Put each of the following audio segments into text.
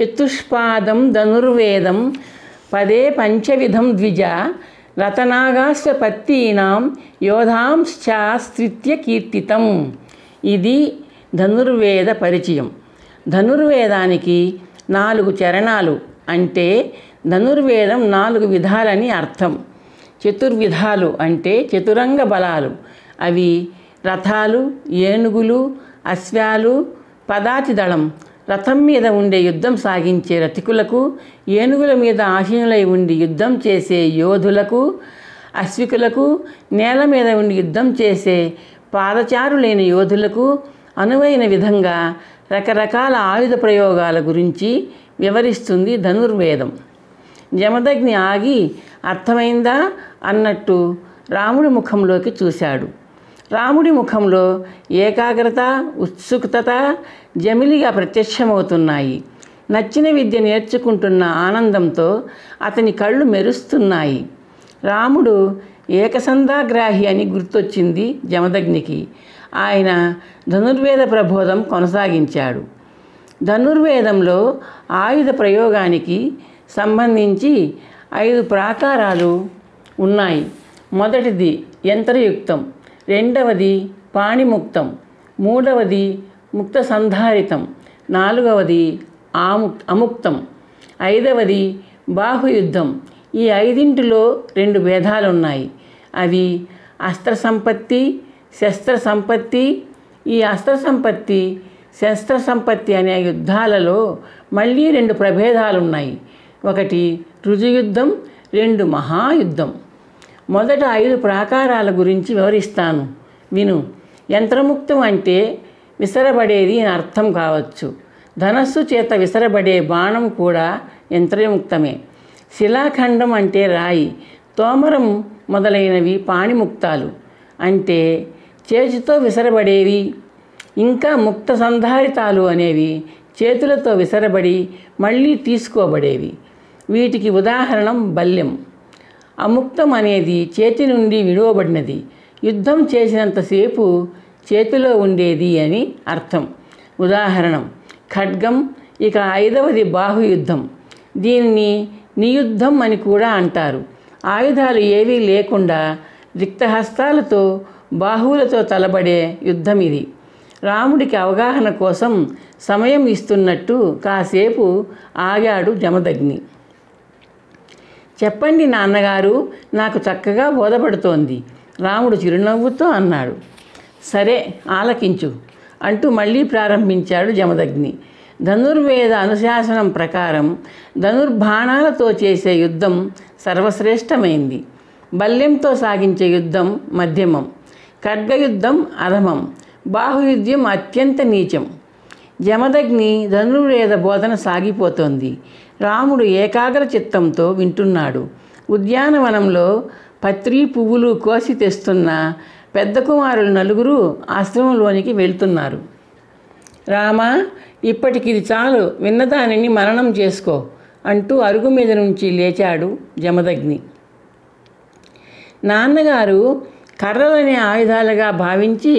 చతుష్పాదం ధనుర్వేదం పదే పంచవిధం ద్విజ రతనాగాశ్వపత్తీనాం యోధాంశ్చాస్త్రిత్య కీర్తితం. ఇది ధనుర్వేద పరిచయం. ధనుర్వేదానికి 4 చరణాలు అంటే ధనుర్వేదం 4 విధాలని అర్థం. చతుర్విధాలు అంటే చతురంగ బలాలు. అవి రథాలు, ఏనుగులు, అశ్వాలు, పదాతి దళం. రథం మీద ఉండే యుద్ధం సాగించే రథికులకు, ఏనుగుల మీద ఆసీనులై ఉండి యుద్ధం చేసే యోధులకు, అశ్వికులకు, నేల మీద ఉండి యుద్ధం చేసే పాదచారులైన యోధులకు అనువైన విధంగా రకరకాల ఆయుధ ప్రయోగాల గురించి వివరిస్తుంది ధనుర్వేదం. జమదగ్ని ఆగి అర్థమైందా అన్నట్టు రాముడి ముఖంలోకి చూశాడు. రాముడి ముఖంలో ఏకాగ్రత, ఉత్సుకత జమిలిగా ప్రత్యక్షమవుతున్నాయి. నచ్చిన విద్య నేర్చుకుంటున్న ఆనందంతో అతని కళ్ళు మెరుస్తున్నాయి. రాముడు ఏకసంధాగ్రాహి అని గుర్తొచ్చింది జమదగ్నికి. ఆయన ధనుర్వేద ప్రబోధం కొనసాగించాడు. ధనుర్వేదంలో ఆయుధ ప్రయోగానికి సంబంధించి 5 ప్రాకారాలు ఉన్నాయి. మొదటిది యంత్రయుక్తం, రెండవది పాణిముక్తం, మూడవది ముక్త సంధారితం, నాలుగవది అముక్తం, ఐదవది బాహుయుద్ధం. ఈ 5 2 భేదాలున్నాయి. అవి అస్త్ర సంపత్తి, శస్త్ర సంపత్తి. ఈ అస్త్ర సంపత్తి, శస్త్ర సంపత్తి అనే యుద్ధాలలో మళ్ళీ 2 ప్రభేదాలున్నాయి. ఒకటి రుజుయుద్ధం, 2 మహాయుద్ధం. మొదట 5 ప్రాకారాల గురించి వివరిస్తాను, విను. యంత్రముక్తం అంటే విసరబడేది అని అర్థం కావచ్చు. ధనస్సు చేత విసరబడే బాణం కూడా యంత్రముక్తమే. శిలాఖండం అంటే రాయి, తోమరం మొదలైనవి పాణిముక్తాలు అంటే చేతితో విసరబడేవి. ఇంకా ముక్త సంధారితాలు అనేవి చేతులతో విసరబడి మళ్ళీ తీసుకోబడేవి. వీటికి ఉదాహరణం బల్యం. అముక్తం అనేది చేతి నుండి విడువబడినది, యుద్ధం చేసినంతసేపు చేతిలో ఉండేది అని అర్థం. ఉదాహరణం ఖడ్గం. ఇక 5వది బాహుయుద్ధం. దీనిని నియుద్ధం అని కూడా అంటారు. ఆయుధాలు ఏవీ లేకుండా రిక్తహస్తాలతో బాహువులతో తలబడే యుద్ధం ఇది. రాముడికి అవగాహన కోసం సమయం ఇస్తున్నట్టు కాసేపు ఆగాడు జమదగ్ని. చెప్పండి నాన్నగారు, నాకు చక్కగా బోధపడుతోంది, రాముడు చిరునవ్వుతో అన్నాడు. సరే ఆలకించు అంటూ మళ్ళీ ప్రారంభించాడు జమదగ్ని. ధనుర్వేద అనుశాసనం ప్రకారం ధనుర్బాణాలతో చేసే యుద్ధం సర్వశ్రేష్టమైంది. బల్యంతో సాగించే యుద్ధం మధ్యమం, ఖడ్గయుద్ధం అధమం, బాహుయుద్ధం అత్యంత నీచం. జమదగ్ని ధనుర్వేద బోధన సాగిపోతోంది. రాముడు ఏకాగ్ర చిత్తంతో వింటున్నాడు. ఉద్యానవనంలో పత్రి పువ్వులు కోసి తెస్తున్న పెద్ద కుమారులు 4 ఆశ్రమంలోనికి వెళ్తున్నారు. రామా, ఇప్పటికిది చాలు, విన్నదానిని మననం చేసుకో అంటూ అరుగు మీద నుంచి లేచాడు జమదగ్ని. నాన్నగారు కర్రలనే ఆయుధాలుగా భావించి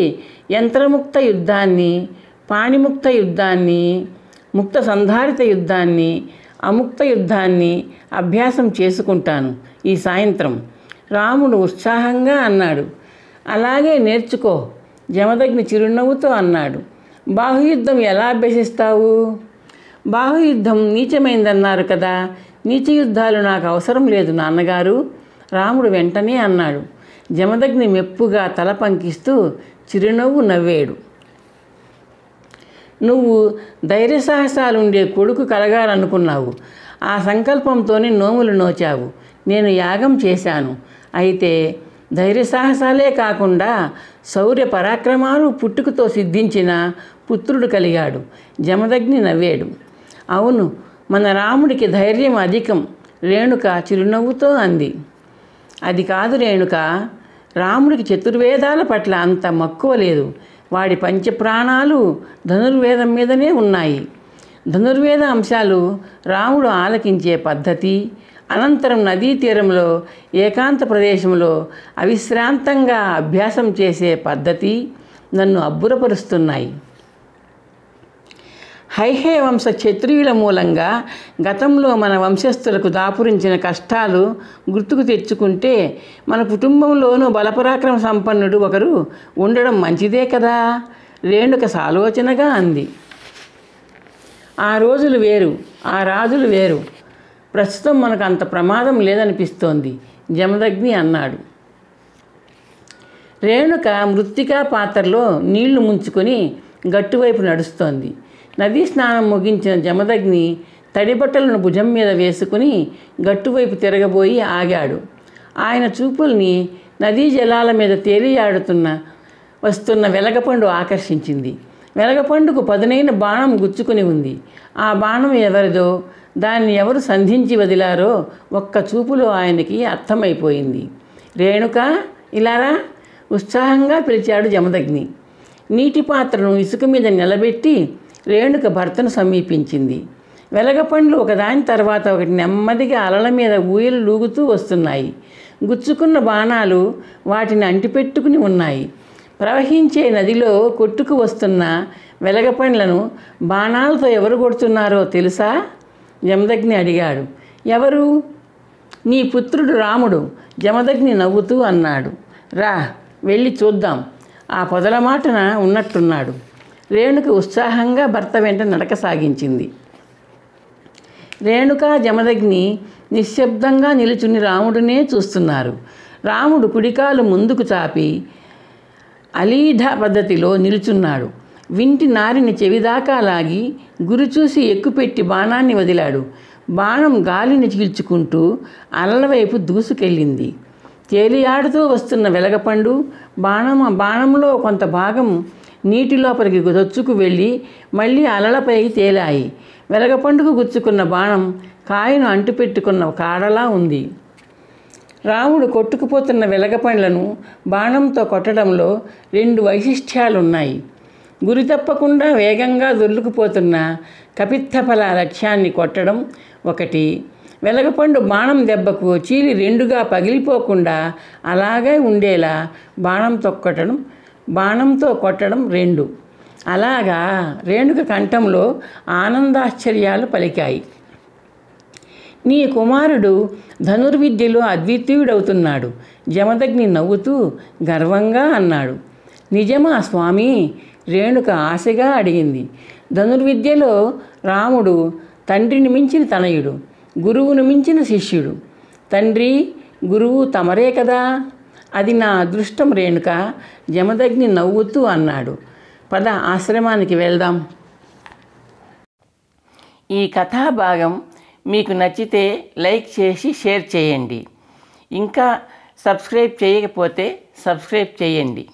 యంత్రముక్త యుద్ధాన్ని, పాణిముక్త యుద్ధాన్ని, ముక్త సంధారిత యుద్ధాన్ని, అముక్త యుద్ధాన్ని అభ్యాసం చేసుకుంటాను ఈ సాయంత్రం, రాముడు ఉత్సాహంగా అన్నాడు. అలాగే నేర్చుకో, జమదగ్ని చిరునవ్వుతో అన్నాడు. బాహుయుద్ధం ఎలా అభ్యసిస్తావు? బాహుయుద్ధం నీచమైందన్నారు కదా, నీచ యుద్ధాలు నాకు అవసరం లేదు నాన్నగారు, రాముడు వెంటనే అన్నాడు. జమదగ్ని మెప్పుగా తల పంకిస్తూ చిరునవ్వు నవ్వాడు. నువ్వు ధైర్యసాహసాలుండే కొడుకు కలగాలనుకున్నావు. ఆ సంకల్పంతోనే నోములు నోచావు. నేను యాగం చేశాను. అయితే ధైర్యసాహసాలే కాకుండా శౌర్య పరాక్రమాలు పుట్టుకతో సిద్ధించిన పుత్రుడు కలిగాడు. జమదగ్ని నవ్వాడు. అవును, మన రాముడికి ధైర్యం అధికం, రేణుక చిరునవ్వుతో అంది. అది కాదు రేణుక, రాముడికి చతుర్వేదాల పట్ల అంత మక్కువ లేదు. వాడి పంచప్రాణాలు ధనుర్వేదం మీదనే ఉన్నాయి. ధనుర్వేద అంశాలు రాముడు ఆలకించే పద్ధతి, అనంతరం నదీ తీరంలో ఏకాంత ప్రదేశంలో అవిశ్రాంతంగా అభ్యాసం చేసే పద్ధతి నన్ను అబ్బురపరుస్తున్నాయి. హైహే వంశ క్షత్రియుల మూలంగా గతంలో మన వంశస్థులకు దాపురించిన కష్టాలు గుర్తుకు తెచ్చుకుంటే మన కుటుంబంలోనూ బలపరాక్రమ సంపన్నుడు ఒకరు ఉండడం మంచిదే కదా, రేణుక సాలోచనగా అంది. ఆ రోజులు వేరు, ఆ రాజులు వేరు. ప్రస్తుతం మనకు అంత ప్రమాదం లేదనిపిస్తోంది, జమదగ్ని అన్నాడు. రేణుక మృత్తికా పాత్రలో నీళ్లు ముంచుకొని గట్టువైపు నడుస్తోంది. నదీ స్నానం ముగించిన జమదగ్ని తడిబట్టలను భుజం మీద వేసుకుని గట్టువైపు తిరగబోయి ఆగాడు. ఆయన చూపుల్ని నదీ జలాల మీద వస్తున్న వెలగపండు ఆకర్షించింది. వెలగపండుకు పదునైన బాణం గుచ్చుకుని ఉంది. ఆ బాణం ఎవరిదో, దాన్ని ఎవరు సంధించి వదిలారో ఒక్క చూపులో ఆయనకి అర్థమైపోయింది. రేణుక, ఇలారా, ఉత్సాహంగా పిలిచాడు జమదగ్ని. నీటి పాత్రను ఇసుక మీద నిలబెట్టి రేణుక భర్తను సమీపించింది. వెలగపండ్లు ఒకదాని తర్వాత ఒకటి నెమ్మదిగా అలల మీద ఊయలు లూగుతూ వస్తున్నాయి. గుచ్చుకున్న బాణాలు వాటిని అంటిపెట్టుకుని ఉన్నాయి. ప్రవహించే నదిలో కొట్టుకు వస్తున్న వెలగపండ్లను బాణాలతో ఎవరు కొడుతున్నారో తెలుసా? జమదగ్ని అడిగాడు. ఎవరు? నీ పుత్రుడు రాముడు, జమదగ్ని నవ్వుతూ అన్నాడు. రా, వెళ్ళి చూద్దాం. ఆ పొదల మాటన ఉన్నట్టున్నాడు. రేణుక ఉత్సాహంగా భర్త వెంట నడక సాగించింది. రేణుక, జమదగ్ని నిశ్శబ్దంగా నిలుచుని రాముడినే చూస్తున్నారు. రాముడు కుడికాలు ముందుకు చాపి అలీఢ పద్ధతిలో నిలుచున్నాడు. వింటి నారిని చెవిదాకా లాగి గురి చూసి ఎక్కుపెట్టి బాణాన్ని వదిలాడు. బాణం గాలిని చీల్చుకుంటూ అలల వైపు దూసుకెళ్ళింది. తేలియాడుతూ వస్తున్న వెలగపండు బాణంలో కొంత భాగం నీటి లోపలికి దొచ్చుకు వెళ్ళి మళ్ళీ అలలపైకి తేలాయి. వెలగపండుకు గుచ్చుకున్న బాణం కాయను అంటుపెట్టుకున్న కాడలా ఉంది. రాముడు కొట్టుకుపోతున్న వెలగపండ్లను బాణంతో కొట్టడంలో 2 వైశిష్ట్యాలున్నాయి. గురి తప్పకుండా వేగంగా దొర్లుకుపోతున్న కపిత్తఫల లక్ష్యాన్ని కొట్టడం ఒకటి, వెలగపండు బాణం దెబ్బకు చీలి 2గా పగిలిపోకుండా అలాగే ఉండేలా బాణంతో కొట్టడం 2. అలాగా రేణుక కంఠంలో ఆనందాశ్చర్యాలు పలికాయి. నీ కుమారుడు ధనుర్విద్యలో అద్వితీయుడవుతున్నాడు, జమదగ్ని నవ్వుతూ గర్వంగా అన్నాడు. నిజమా స్వామి? రేణుక ఆశగా అడిగింది. ధనుర్విద్యలో రాముడు తండ్రిని మించిన తనయుడు, గురువును మించిన శిష్యుడు. తండ్రి, గురువు తమరే కదా. అది నా అదృష్టం రేణుక, జమదగ్ని నవ్వుతూ అన్నాడు. పద, ఆశ్రమానికి వెళ్దాం. ఈ కథాభాగం మీకు నచ్చితే లైక్ చేసి షేర్ చేయండి. ఇంకా సబ్స్క్రైబ్ చేయకపోతే సబ్స్క్రైబ్ చేయండి.